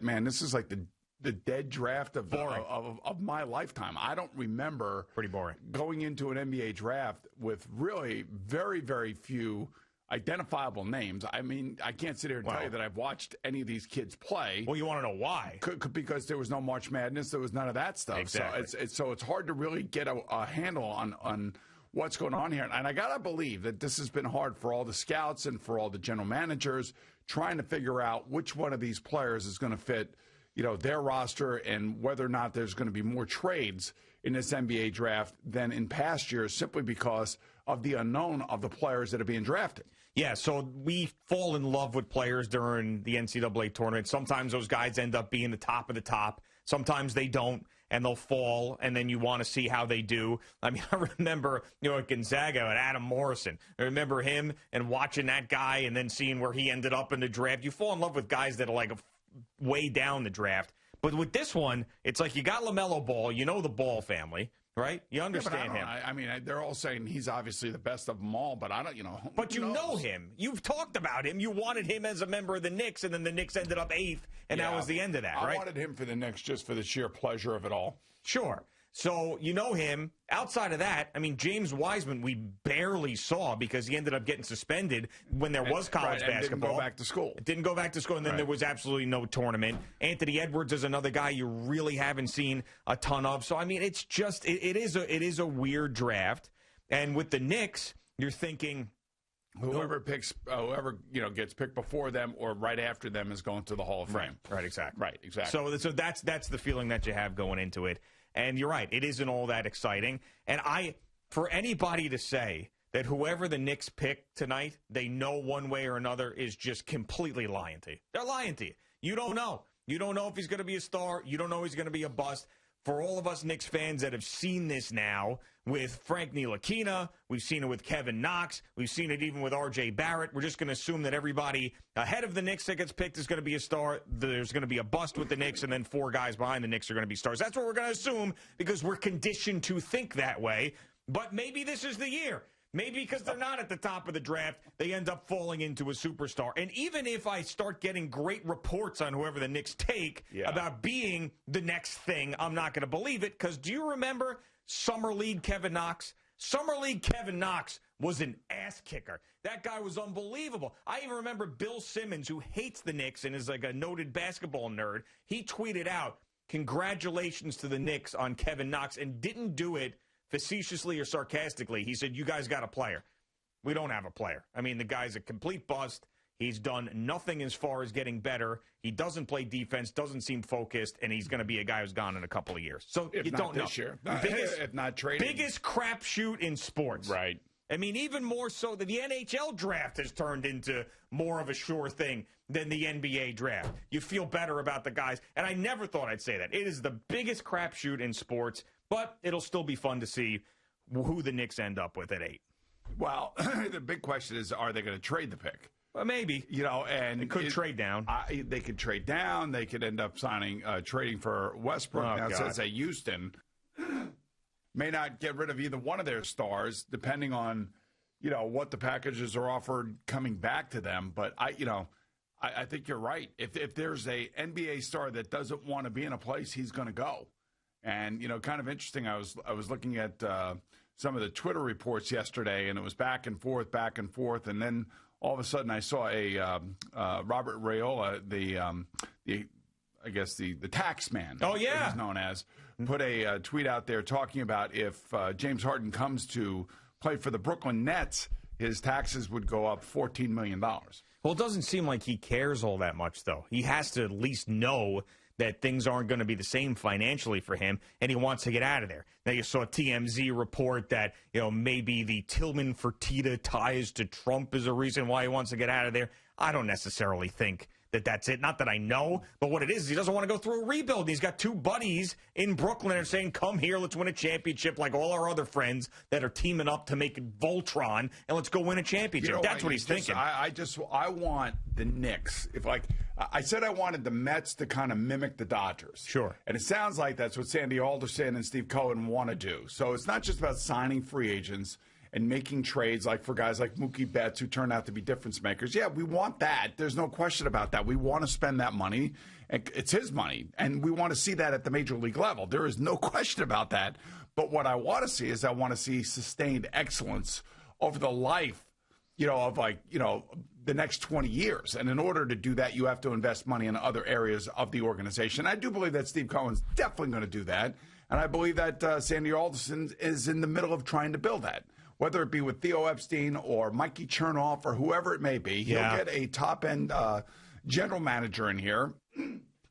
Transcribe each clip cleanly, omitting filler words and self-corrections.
Man, this is like the dead draft of my lifetime. I don't remember pretty boring going into an NBA draft with really very, very few identifiable names. I mean, I can't sit here and tell you that I've watched any of these kids play. Well, you want to know why? Because there was no March Madness. There was none of that stuff. Exactly. So it's hard to really get a handle on what's going on here. And I got to believe that this has been hard for all the scouts and for all the general managers trying to figure out which one of these players is going to fit, their roster and whether or not there's going to be more trades in this NBA draft than in past years simply because of the unknown of the players that are being drafted. Yeah, so we fall in love with players during the NCAA tournament. Sometimes those guys end up being the top of the top. Sometimes they don't, and they'll fall, and then you want to see how they do. I mean, I remember, at Gonzaga and Adam Morrison. I remember him and watching that guy and then seeing where he ended up in the draft. You fall in love with guys that are like way down the draft. But with this one, it's like you got LaMelo Ball, the Ball family. Right? You understand him. I mean, they're all saying he's obviously the best of them all, but I don't, But you know him. You've talked about him. You wanted him as a member of the Knicks, and then the Knicks ended up 8th, and that was the end of that, right? I wanted him for the Knicks just for the sheer pleasure of it all. Sure. So you know him. Outside of that, I mean, James Wiseman we barely saw because he ended up getting suspended when there was college basketball. Didn't go back to school. Didn't go back to school, and then there was absolutely no tournament. Anthony Edwards is another guy you really haven't seen a ton of. So, I mean, it's just it is a weird draft. And with the Knicks, you're thinking whoever gets picked before them or right after them is going to the Hall of Fame. Right, exactly. So that's the feeling that you have going into it. And you're right, it isn't all that exciting. And for anybody to say that whoever the Knicks pick tonight, they know one way or another is just completely lying to you. They're lying to you. You don't know. You don't know if he's going to be a star. You don't know if he's going to be a bust. For all of us Knicks fans that have seen this now with Frank Ntilikina, we've seen it with Kevin Knox, we've seen it even with R.J. Barrett, we're just going to assume that everybody ahead of the Knicks that gets picked is going to be a star. There's going to be a bust with the Knicks, and then 4 guys behind the Knicks are going to be stars. That's what we're going to assume because we're conditioned to think that way. But maybe this is the year. Maybe because they're not at the top of the draft, they end up falling into a superstar. And even if I start getting great reports on whoever the Knicks take about being the next thing, I'm not going to believe it. Because do you remember Summer League Kevin Knox? Summer League Kevin Knox was an ass kicker. That guy was unbelievable. I even remember Bill Simmons, who hates the Knicks and is like a noted basketball nerd. He tweeted out, "Congratulations to the Knicks on Kevin Knox," and didn't do it facetiously or sarcastically. He said, "You guys got a player." We don't have a player. I mean, the guy's a complete bust. He's done nothing as far as getting better. He doesn't play defense, doesn't seem focused, and he's going to be a guy who's gone in a couple of years. So if you not don't know. This year. If not trading. Biggest crapshoot in sports. Right. I mean, even more so that the NHL draft has turned into more of a sure thing than the NBA draft. You feel better about the guys. And I never thought I'd say that. It is the biggest crapshoot in sports, but it'll still be fun to see who the Knicks end up with at 8. Well, the big question is, are they going to trade the pick? Well, maybe. And they could trade down. They could trade down. They could end up trading for Westbrook. Now, it says that Houston may not get rid of either one of their stars, depending on, what the packages are offered coming back to them. But I think you're right. If there's a NBA star that doesn't want to be in a place, he's going to go. And, kind of interesting. I was looking at some of the Twitter reports yesterday, and it was back and forth. And then all of a sudden I saw a Robert Raiola, the tax man. Oh, yeah. He's known as, put a tweet out there talking about if James Harden comes to play for the Brooklyn Nets, his taxes would go up $14 million. Well, it doesn't seem like he cares all that much, though. He has to at least know that things aren't going to be the same financially for him, and he wants to get out of there. Now, you saw TMZ report that, maybe the Tillman Fertitta ties to Trump is a reason why he wants to get out of there. I don't necessarily think that's it. Not that I know, but what it is he doesn't want to go through a rebuild. He's got 2 buddies in Brooklyn that are saying, "Come here, let's win a championship," like all our other friends that are teaming up to make Voltron, and let's go win a championship. That's what he's thinking. I want the Knicks. I said I wanted the Mets to kind of mimic the Dodgers. Sure. And it sounds like that's what Sandy Alderson and Steve Cohen want to do. So it's not just about signing free agents and making trades like for guys like Mookie Betts who turn out to be difference makers. Yeah, we want that. There's no question about that. We want to spend that money. It's his money, and we want to see that at the major league level. There is no question about that. But what I want to see is I want to see sustained excellence over the life, of the next 20 years. And in order to do that, you have to invest money in other areas of the organization. I do believe that Steve Cohen's definitely going to do that. And I believe that Sandy Alderson is in the middle of trying to build that. Whether it be with Theo Epstein or Mikey Chernoff or whoever it may be, he'll get a top-end general manager in here.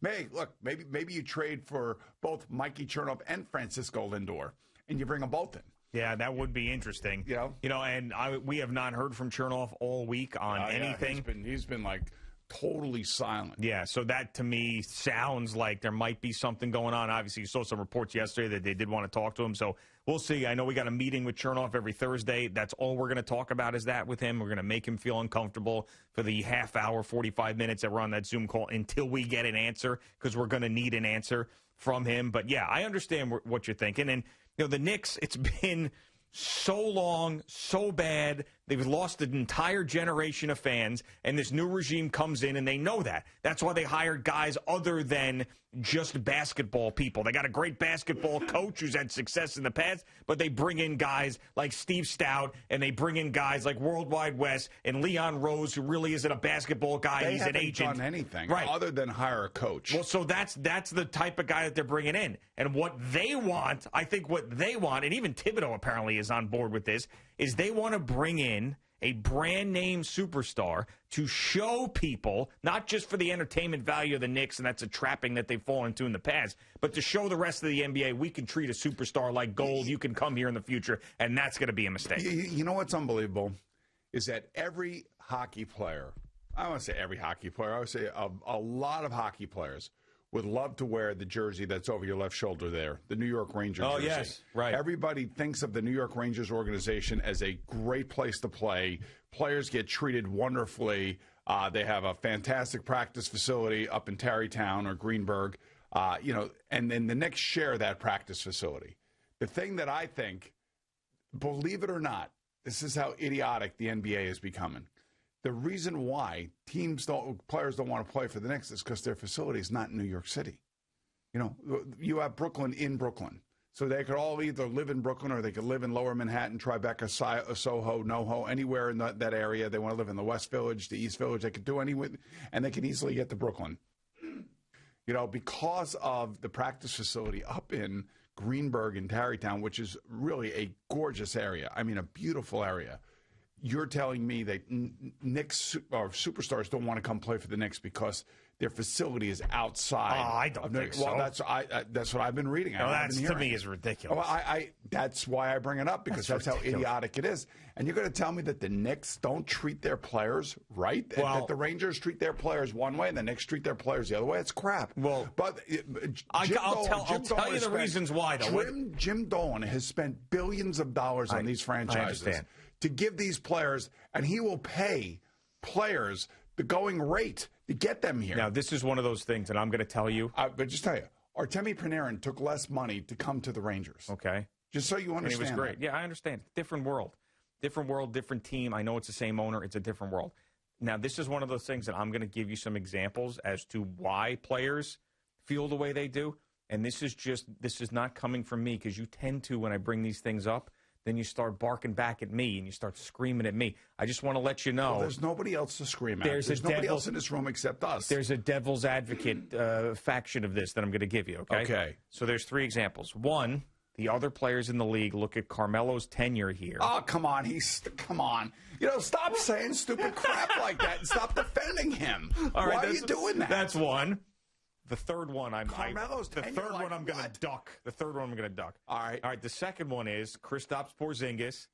Maybe you trade for both Mikey Chernoff and Francisco Lindor, and you bring them both in. Yeah, that would be interesting. And we have not heard from Chernoff all week on anything. He's been like totally silent. Yeah, so that to me sounds like there might be something going on. Obviously, you saw some reports yesterday that they did want to talk to him. So we'll see. I know we got a meeting with Chernoff every Thursday. That's all we're going to talk about is that with him. We're going to make him feel uncomfortable for the half hour, 45 minutes that we're on that Zoom call until we get an answer, because we're going to need an answer from him. But, yeah, I understand what you're thinking. And, the Knicks, it's been so long, so bad. They've lost an entire generation of fans, and this new regime comes in, and they know that. That's why they hired guys other than just basketball people. They got a great basketball coach who's had success in the past, but they bring in guys like Steve Stout, and they bring in guys like Worldwide West and Leon Rose, who really isn't a basketball guy. He's an agent. They haven't done anything other than hire a coach. Well, so that's the type of guy that they're bringing in. And what they want, I think what they want, and even Thibodeau apparently is on board with this, is they want to bring in a brand-name superstar to show people, not just for the entertainment value of the Knicks, and that's a trapping that they've fallen into in the past, but to show the rest of the NBA we can treat a superstar like gold. You can come here in the future, and that's going to be a mistake. You know what's unbelievable is that every hockey player, I don't want to say every hockey player, I would say a lot of hockey players would love to wear the jersey that's over your left shoulder there, the New York Rangers jersey. Oh, yes, right. Everybody thinks of the New York Rangers organization as a great place to play. Players get treated wonderfully. They have a fantastic practice facility up in Tarrytown or Greenberg, and then the Knicks share that practice facility. The thing that I think, believe it or not, this is how idiotic the NBA is becoming. The reason why players don't want to play for the Knicks is because their facility is not in New York City. You have Brooklyn in Brooklyn. So they could all either live in Brooklyn or they could live in Lower Manhattan, Tribeca, Soho, NoHo, anywhere in that area. They want to live in the West Village, the East Village. They could do anywhere, and they can easily get to Brooklyn. Because of the practice facility up in Greenberg and Tarrytown, which is really a gorgeous area. I mean, a beautiful area. You're telling me that Knicks or superstars don't want to come play for the Knicks because their facility is outside? I don't think so. Well, that's what I've been reading. That to me is ridiculous. Well, that's why I bring it up, because that's how idiotic it is. And you're going to tell me that the Knicks don't treat their players right? Well, that the Rangers treat their players one way and the Knicks treat their players the other way? It's crap. Well, but I'll tell you the reasons why, though. Jim Dolan has spent billions of dollars on these franchises to give these players, and he will pay players the going rate to get them here. Now, this is one of those things that I'm going to tell you. But just tell you, Artemi Panarin took less money to come to the Rangers. Okay. Just so you understand. And he was great. Yeah, I understand. Different world. Different world, different team. I know it's the same owner. It's a different world. Now, this is one of those things that I'm going to give you some examples as to why players feel the way they do. And this is not coming from me, because you tend to, when I bring these things up, then you start barking back at me and you start screaming at me. I just want to let you know. Well, there's nobody else to scream at. There's nobody else in this room except us. There's a devil's advocate faction of this that I'm going to give you, okay? Okay. So there's three examples. One, the other players in the league look at Carmelo's tenure here. Oh, come on. Come on. Stop saying stupid crap like that and stop defending him. All right, why are you doing that? That's one. The third one, I'm going to duck. The third one I'm going to duck. All right. The second one is Kristaps Porzingis.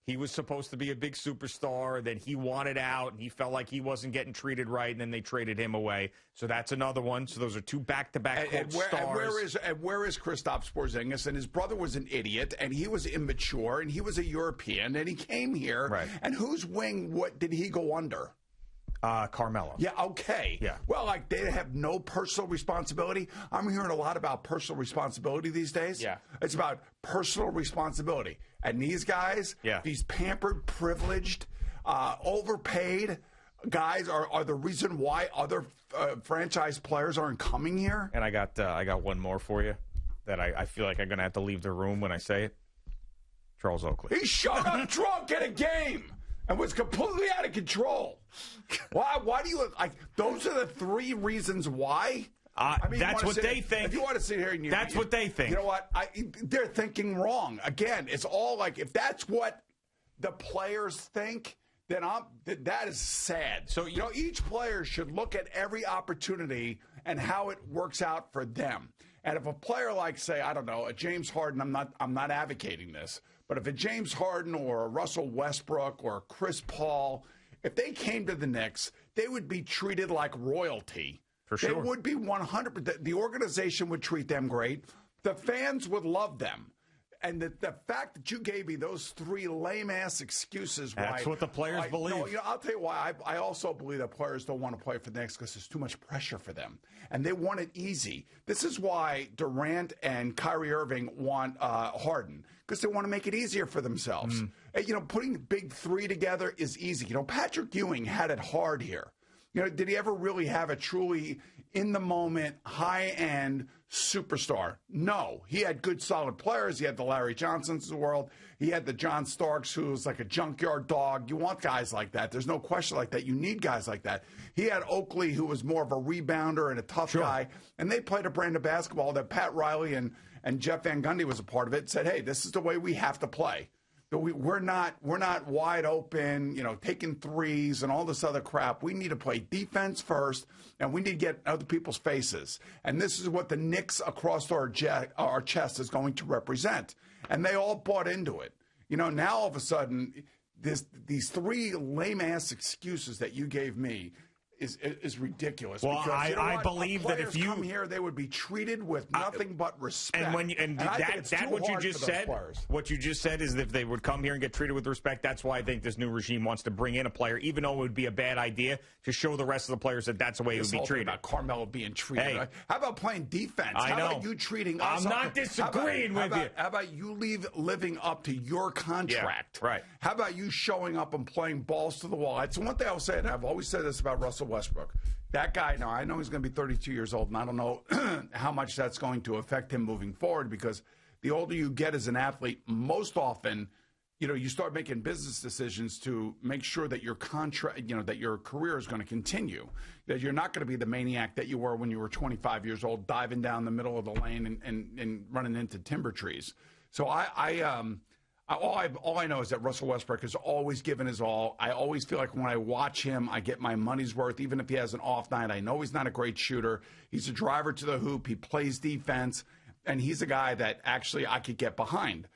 He was supposed to be a big superstar. Then he wanted out, and he felt like he wasn't getting treated right, and then they traded him away. So that's another one. So those are two back-to-back stars. Where is Kristaps Porzingis? And his brother was an idiot, and he was immature, and he was a European, and he came here. Right. And whose wing? What did he go under? Carmelo. Yeah, okay. Yeah. Well, like they have no personal responsibility. I'm hearing a lot about personal responsibility these days. Yeah. It's about personal responsibility. And these guys, these pampered, privileged, overpaid guys are the reason why other franchise players aren't coming here. And I got one more for you that I feel like I'm going to have to leave the room when I say it. Charles Oakley. He showed up drunk at a game and was completely out of control. Why do you like? Those are the three reasons why. I mean, that's what they think. If you want to sit here and that's what they think. You know what? They're thinking wrong. Again, it's all like if that's what the players think, then that is sad. So each player should look at every opportunity and how it works out for them. And if a player like, say, I don't know, a James Harden, I'm not advocating this, but if a James Harden or a Russell Westbrook or a Chris Paul, if they came to the Knicks, they would be treated like royalty. For sure. They would be 100%. The organization would treat them great. The fans would love them. And the fact that you gave me those three lame-ass excuses why... That's what the players believe. No, I'll tell you why. I also believe that players don't want to play for the Knicks because there's too much pressure for them. And they want it easy. This is why Durant and Kyrie Irving want Harden, because they want to make it easier for themselves. Putting the big three together is easy. Patrick Ewing had it hard here. Did he ever really have a truly in-the-moment, high-end superstar? No. He had good, solid players. He had the Larry Johnsons of the world. He had the John Starks, who was like a junkyard dog. You want guys like that. There's no question like that. You need guys like that. He had Oakley, who was more of a rebounder and a tough guy. And they played a brand of basketball that Pat Riley and Jeff Van Gundy was a part of it, said, hey, this is the way we have to play. We're not wide open, taking threes and all this other crap. We need to play defense first, and we need to get other people's faces. And this is what the Knicks across our chest is going to represent. And they all bought into it. Now all of a sudden, these three lame-ass excuses that you gave me is ridiculous. Well, because, I believe that if you come here, they would be treated with nothing but respect. What you just said is that if they would come here and get treated with respect, that's why I think this new regime wants to bring in a player, even though it would be a bad idea, to show the rest of the players that that's the way it would be treated. About Carmelo being treated. Hey, right? How about playing defense? How about you treating us? I'm not disagreeing with you. How about you living up to your contract? Yeah, right. How about you showing up and playing balls to the wall? It's one thing I'll say, and I've always said this about Russell Westbrook. That guy, now I know he's going to be 32 years old, and I don't know how much that's going to affect him moving forward, because the older you get as an athlete, most often, you start making business decisions to make sure that your contract, that your career is going to continue, that you're not going to be the maniac that you were when you were 25 years old, diving down the middle of the lane and running into timber trees. So all I know is that Russell Westbrook has always given his all. I always feel like when I watch him, I get my money's worth. Even if he has an off night, I know he's not a great shooter. He's a driver to the hoop. He plays defense, and he's a guy that actually I could get behind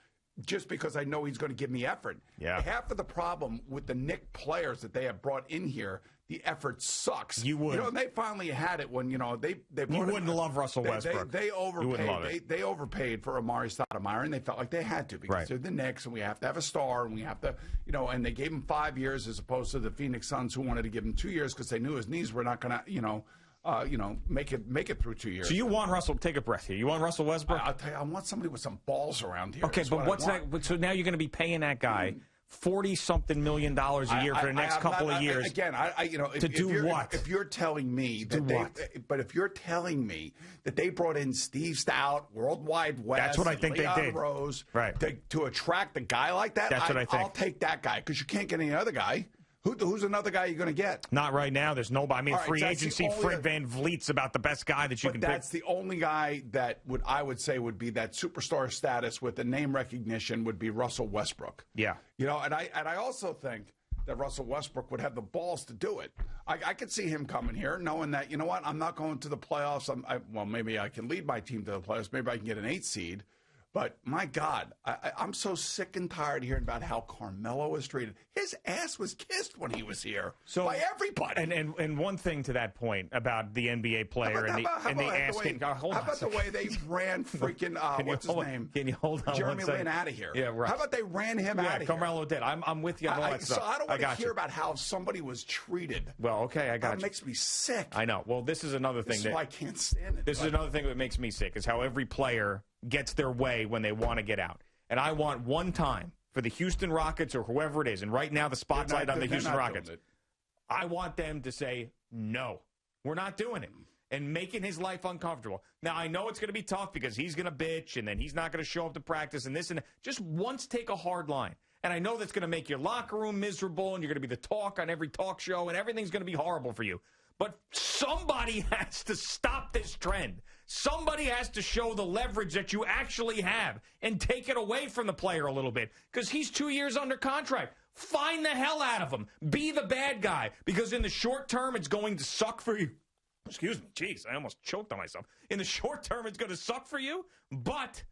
just because I know he's going to give me effort. Yeah. Half of the problem with the Knicks players that they have brought in here, the effort sucks. You would. And they finally had it when, they you wouldn't love Russell Westbrook. They overpaid. They overpaid for Amari Stoudemire, and they felt like they had to because they're the Knicks, and we have to have a star, and we have to, and they gave him 5 years as opposed to the Phoenix Suns who wanted to give him 2 years because they knew his knees were not going to, make it through 2 years. So you want Russell? Take a breath here. You want Russell Westbrook? I'll tell you, I want somebody with some balls around here. Okay, but what's that? So now you're going to be paying that guy $40-something million a year for the next couple of years. Again, what? If you're telling me that if you're telling me that they brought in Steve Stout, Worldwide West, that's what I think Leon they did. Rose, right? To attract a guy like that, that's what I think. I'll take that guy because you can't get any other guy. Who's another guy you're going to get? Not right now. There's nobody. I mean, free agency, Fred Van VanVleet's about the best guy that you can pick. That's the only guy that I would say would be that superstar status with the name recognition would be Russell Westbrook. Yeah. And I also think that Russell Westbrook would have the balls to do it. I could see him coming here knowing that, I'm not going to the playoffs. Maybe I can lead my team to the playoffs. Maybe I can get an 8 seed. But, my God, I'm so sick and tired hearing about how Carmelo was treated. His ass was kissed when he was here by everybody. And one thing to that point about the NBA player and the asking. How about the way they ran freaking, what's his name? Can you hold on Jeremy Lin out of here. Yeah, right. How about they ran him out of here? Carmelo did. I'm with you on all that stuff. So I don't want to hear about how somebody was treated. Well, okay, I got you. That makes me sick. I know. Well, this is another thing. This is why I can't stand it. This is another thing that makes me sick, is how every player gets their way when they want to get out. And I want one time for the Houston Rockets or whoever it is, and right now the spotlight on the Houston Rockets, I want them to say, no, we're not doing it, and making his life uncomfortable. Now, I know it's going to be tough because he's going to bitch, and then he's not going to show up to practice and this and that. Just once take a hard line. And I know that's going to make your locker room miserable, and you're going to be the talk on every talk show, and everything's going to be horrible for you. But somebody has to stop this trend. Somebody has to show the leverage that you actually have and take it away from the player a little bit, because he's 2 years under contract. Find the hell out of him. Be the bad guy, because in the short term, it's going to suck for you. Excuse me. Jeez, I almost choked on myself. In the short term, it's going to suck for you, but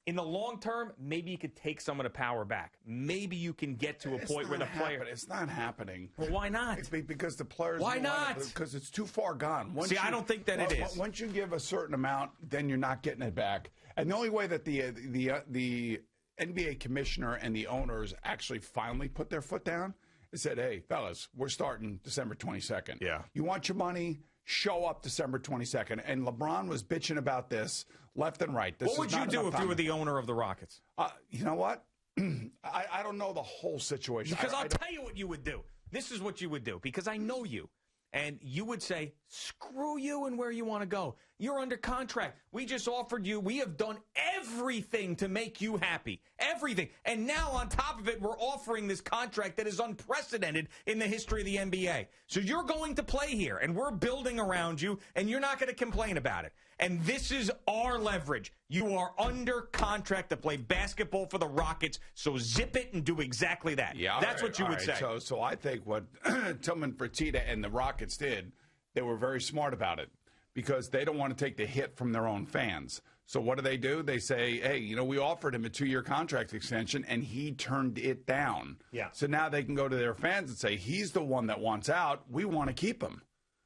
in the long term, maybe you could take some of the power back. Maybe you can get to a point where the player... It's not happening. Well, why not? Because the players... Why not? Because it's too far gone. I don't think that it is. Once you give a certain amount, then you're not getting it back. And the only way that the NBA commissioner and the owners actually finally put their foot down and said, hey, fellas, we're starting December 22nd. Yeah. You want your money? Show up December 22nd. And LeBron was bitching about this left and right. What would you do if you were the owner of the Rockets? You know what? I don't know the whole situation. Because I'll tell you what you would do. This is what you would do, because I know you. And you would say, screw you and where you want to go. You're under contract. We just offered you. We have done everything to make you happy. Everything. And now on top of it, we're offering this contract that is unprecedented in the history of the NBA. So you're going to play here, and we're building around you, and you're not going to complain about it. And this is our leverage. You are under contract to play basketball for the Rockets, so zip it and do exactly that. Yeah, that's what you would say. So I think what Tillman Fertitta and the Rockets did, they were very smart about it, because they don't want to take the hit from their own fans. So what do? They say, hey, we offered him a 2-year contract extension, and he turned it down. Yeah. So now they can go to their fans and say, he's the one that wants out. We want to keep him.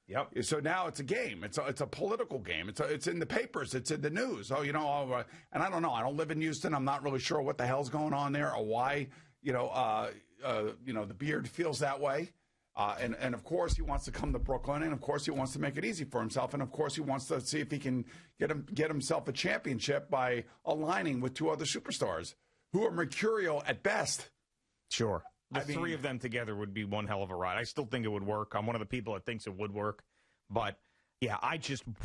Yep. So now it's a game. It's a political game. It's in the papers. It's in the news. And I don't know. I don't live in Houston. I'm not really sure what the hell's going on there or why, the Beard feels that way. And of course he wants to come to Brooklyn, and of course he wants to make it easy for himself, and of course he wants to see if he can get himself a championship by aligning with 2 other superstars who are mercurial at best. Sure. The three of them together would be one hell of a ride. I still think it would work. I'm one of the people that thinks it would work. But, yeah,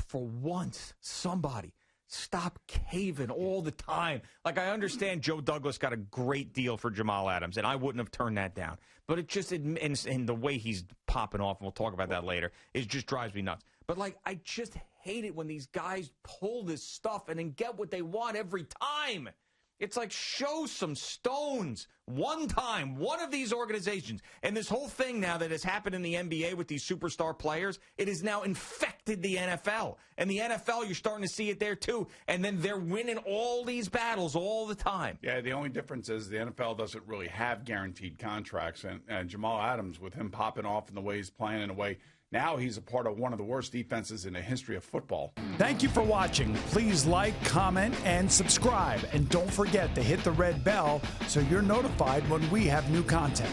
for once, somebody stop caving all the time. Like, I understand Joe Douglas got a great deal for Jamal Adams, and I wouldn't have turned that down. But it just, and the way he's popping off, and we'll talk about that later, it just drives me nuts. But, I just hate it when these guys pull this stuff and then get what they want every time. It's like, show some stones one time, one of these organizations. And this whole thing now that has happened in the NBA with these superstar players, it has now infected the NFL. And the NFL, you're starting to see it there too. And then they're winning all these battles all the time. Yeah, the only difference is the NFL doesn't really have guaranteed contracts. And Jamal Adams, with him popping off in the way he's playing, in a way, now he's a part of one of the worst defenses in the history of football. Thank you for watching. Please like, comment, and subscribe. And don't forget to hit the red bell so you're notified when we have new content.